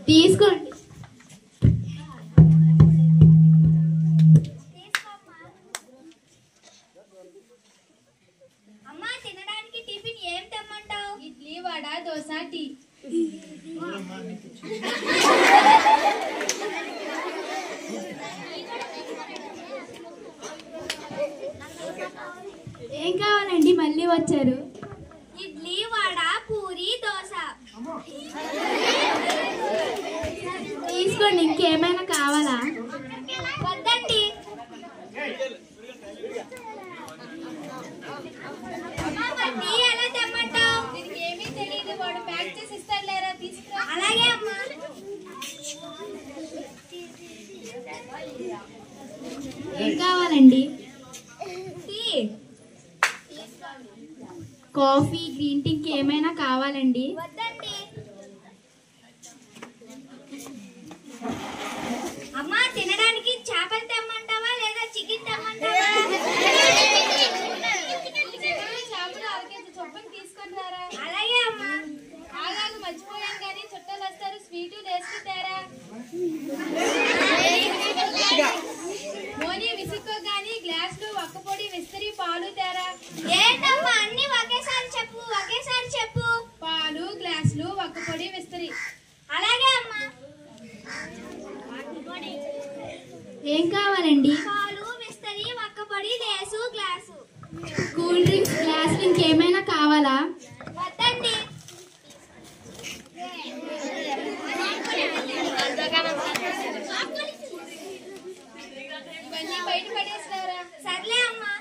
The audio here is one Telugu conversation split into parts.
తీసుకోండి. అమ్మా తినడానికి టిఫిన్ ఏం తెమ్మంటావు? ఇడ్లీ, వడ, దోశ, టీ. ఏం కావాలండి? మళ్ళీ వచ్చారు. ఇడ్లీ, వడ, పూరి, దోశ. తీసుకోండి. ఇంకేమైనా కావాలా? వద్దండి. అమ్మా టీ ఎలా తెమ్మంటావు? దీనికి ఏమీ తెలియదు, వాడు ప్యాక్ చేసి ఇస్తాడు లేరా, తీసుకురా. అలాగే అమ్మా. ఏం కావాలండి? టీ. కాఫీ, గ్రీన్ టీ ఇంకేమైనా కావాలండి? వద్దండి. అమ్మా తినడానికి చేపలు తెమ్మంటావా లేదా చికెన్ తెమ్మంటావా? చేపలు అరకేజీ చొప్పున తీసుకొని రారా. అలాగే అమ్మా. ఆగాగు, మర్చిపోయాను కానీ చుట్టాలు వస్తారు, స్వీటు వేసుకుంటారా. మోని విసుక్కో గాని గ్లాసులు, ఒక్క పొడి, విస్తరి, పాలు తేరా. ఏంటమ్మా అన్ని ఒకేసారి చెప్పు, ఒకేసారి చెప్పు. పాలు, గ్లాసులు, ఒక్క పొడి, విస్తరి. అలాగే అమ్మా. ఏం కావాలండి? పాలు, విస్తరి, వక్కపొడి, లేసు, గ్లాసు. కూల్ డ్రింక్స్, గ్లాసులు ఇంకేమైనా కావాలా? వద్దండి. ఇవన్నీ బయట పడేస్తారా. సర్లే అమ్మా.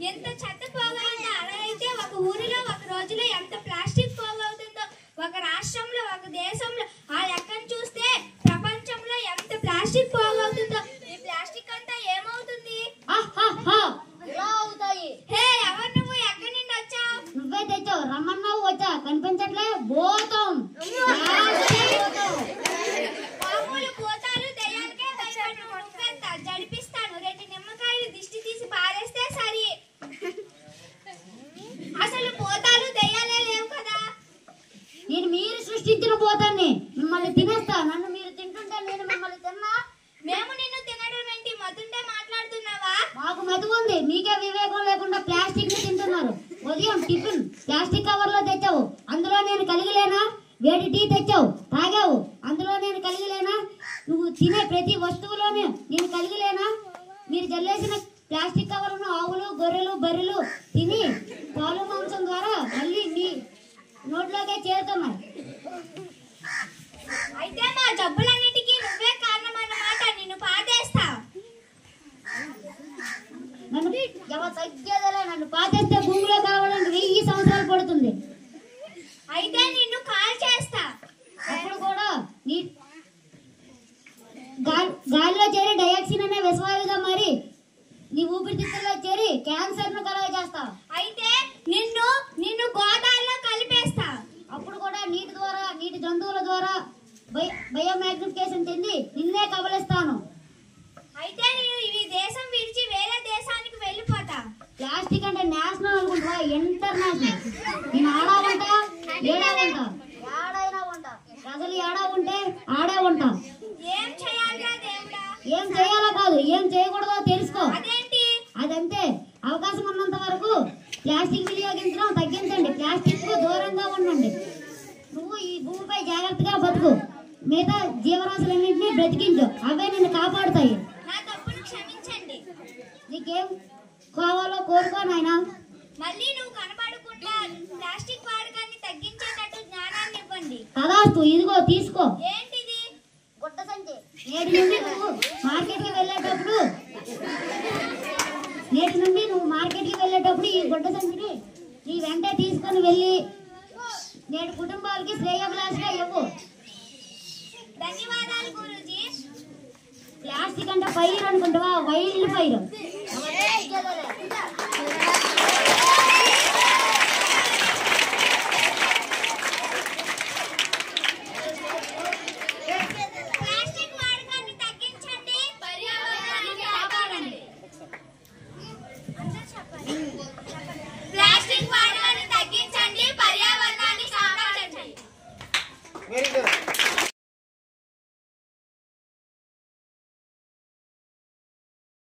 ఎంత చెత్త పోగవుతుందో అలా అయితే ఒక ఊరిలో ఒక రోజులో ఎంత ప్లాస్టిక్ పోగవుతుందో, ఒక రాష్ట్రంలో ఒక దేశంలో ఆ లెక్కను చూస్తే ప్రపంచంలో ఎంత ప్లాస్టిక్ పోగవుతుందో. ఈ ప్లాస్టిక్ అంతా ఏమవుతుంది? ఎలా అవుతాయి? హే ఎవరు నువ్వు? ఎక్కడి నుండి వచ్చావు? నువ్వే తెచ్చావు, రమ్మన్నావు, వచ్చా. కనిపించట్లే, భూతం. మామూలు భూతాలు దయ్యాలకే భయపడు. నువ్వెంత జడిపిస్తాను. 2 నిమ్మకాయలు దిష్టి తీసి పారేస్తే సరి. అసలు భూతాలు దయ్యాలే లేవు కదా. నేను మీరు సృష్టించిన భూతాన్ని. మిమ్మల్ని తినేస్తా. నన్ను మీరు తింటుంటే నేను మిమ్మల్ని తిన్నా. మేము నిన్ను తినడం ఏంటి? మతుంటే మాట్లాడుతున్నావా? మాకు మతి ఉంది, మీకే వివేకం లేకుండా ప్లాస్టిక్ ని తింటున్నారు. ఉదయం టిఫిన్ ప్లాస్టిక్ కవర్ లో తెచ్చావు, అందులో నేను కలిగిలేనా? వేడి టీ తెచ్చావు, తాగావు, అందులో నేను కలిగిలేనా? నువ్వు తినే ప్రతి వస్తువులోనే నేను కలిగిలేనా? మీరు జల్లేసిన ప్లాస్టిక్ కవర్ను ఆవులు, గొర్రెలు, బర్రెలు తిని పాలు మాంసం ద్వారా మళ్ళీ మీ నోట్లోకే చేరుతున్నాయి. అయితే మా జబ్బులన్నిటికీ నువ్వే కారణమన్నమాట. నిన్ను పాతేస్తా. నన్ను ఎవరు తగ్గేదలే. నన్ను పాతేస్తే భూమిలో కావాలంటే 1000 సంవత్సరాలు పడుతుంది. అయితే నిన్ను కాల్ చేస్తా. అప్పుడు కూడా నీ గాలిలో చేరి డయాక్సిన్ అనే విషవాయువుగా మరి నీ ఊపిరితిత్తుల్లో చేరి క్యాన్సర్ ను కలుగ చేస్తావు. అయితే నిన్ను గోదావరిలో కలిపేస్తా. అప్పుడు కూడా నీటి జంతువుల ద్వారా బయోమాగ్నిఫికేషన్ చెంది నిన్నే కబలిస్తాను. అయితే నేను ఈ దేశం విడిచి వేరే దేశానికి వెళ్ళిపోతా. ప్లాస్టిక్ అంటే నేషనల్ అనుకుంటా, ఇంటర్నేషనల్. నేను ఆడా ఉంటా, ఏడా ఉంటా, ఏడైనా ఉంటా. ప్రజలు ఏడా ఉంటే ఆడే ఉంటా. ఏం చేయాలిరా దేవుడా? ఏం చేయాలో కాదు, ఏం చేయకూడదో తెలుసుకో. అదేంటి? అదంతే. అవకాశం ఉన్నంత వరకు ప్లాస్టిక్ వినియోగించడం తగ్గించండి. ప్లాస్టిక్ కు దూరంగా ఉండండి. నువ్వు ఈ భూమిపై జాగ్రత్తగా బతుకు. మిగతా జీవరాశులన్నింటినీ బ్రతికించు, అవే నిన్ను కాపాడుతాయి. నా తప్పును క్షమించండి. నీకేం కావాలో కోరుకో నాయనా. మళ్ళీ నువ్వు కనబడకుండా ప్లాస్టిక్ వాడకాన్ని తగ్గించేటట్టు జ్ఞానాన్ని ఇవ్వండి. తదాస్తు. ఇదిగో తీసుకో. ఏంటిది? గుట్ట సంచి. నేటి నుండి నువ్వు మార్కెట్కి వెళ్ళేటప్పుడు ఈ గుడ్డ సంచిని నీ వెంటే తీసుకొని వెళ్ళి నేటి కుటుంబాలకి శ్రేయోభిలాషగా ఇవ్వు. ధన్యవాదాలు గురూజీ. ప్లాస్టిక్ అంటే ఫైర్ అనుకుంటావా? Wild fire. ప్లాస్టిక్ వాడకాన్ని తగ్గించండి. ప్లాస్టిక్ వాడకాన్ని తగ్గించండి, పర్యావరణాన్ని కాపాడండి. Very good.